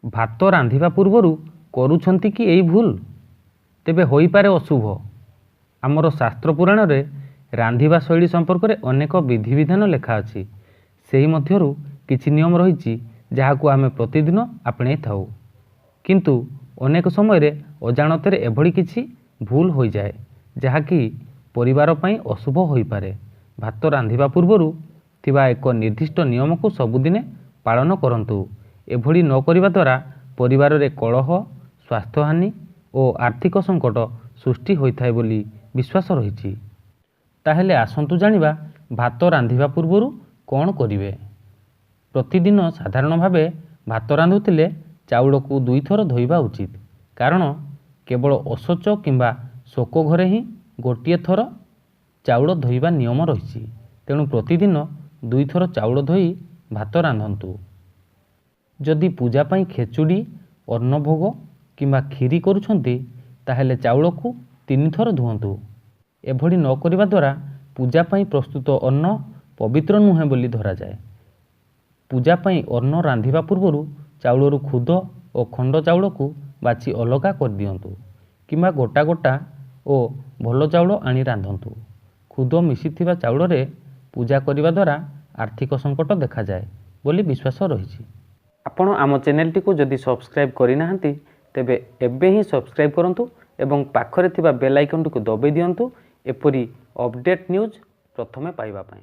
भात रांधिबा पूर्वरु करूछंती कि एई भूल तेबे होईपारे अशुभ। आमर शास्त्र पुराण रे रांधिबा शैली संपर्क में अनेक विधिविधान लेखा अछि। सेही मध्यरु किछि नियम रहिछि जाहाकु आमे प्रतिदिन आपणे थाउ, किंतु अनेक समय रे अजाणत रे एभଳି किछि भूल होई जाए जाहाकि परिवार पई अशुभ होई पारे। भात रांधिबा पूर्वरु थिबा एक निर्दिष्ट नियम को सबुदिने पालन करंतु। एभଳି न करिबा द्वारा परिवार रे कलह, स्वास्थ्यहानि और आर्थिक संकट सृष्टि होइथाय बोली विश्वास रहिछि। ताहेले आसंतु जानिबा भात रांधिबा पूर्वरु कौन करिवे। प्रतिदिन साधारण भावे भात रांधुतिले चाउल को 2 थर धोइबा उचित, कारण केवल असोच किंबा शोक घरे ही गोटिए थर चाउल धोइबा नियम रहिछि। तेणु प्रतिदिन 2 थर चाउल धोई भात रांधंतु। जदि पूजा पाई खेचुड़ी, अन्न भोग किंबा खीरी करूछंती ताहेले चाउल को 3 थर धुअंतु। एभଳି न करिबा द्वारा पूजा पाई प्रस्तुत अन्न पवित्र नुहे बोली धरा जाए। पूजा पाई अन्न रांधिबा पूर्वरु चाउलरू खुद और खंड चाउल को बाछि अलगा कर दियंतु, किंबा गोटा गोटा और भल चाउल आनी रांधंतु। खुद मिसिथिबा चाउल रे पूजा करिबा द्वारा आर्थिक संकट देखा जाए बोली विश्वास रहिछि। आपण आम चैनल टी को जदि सब्सक्राइब करि नाहंती तेबे एबे ही सब्सक्राइब करंतु एवं पाखरे थिबा बेल आइकन को दबाई दियंतु एपरी अपडेट न्यूज प्रथमे पाइबा पाई।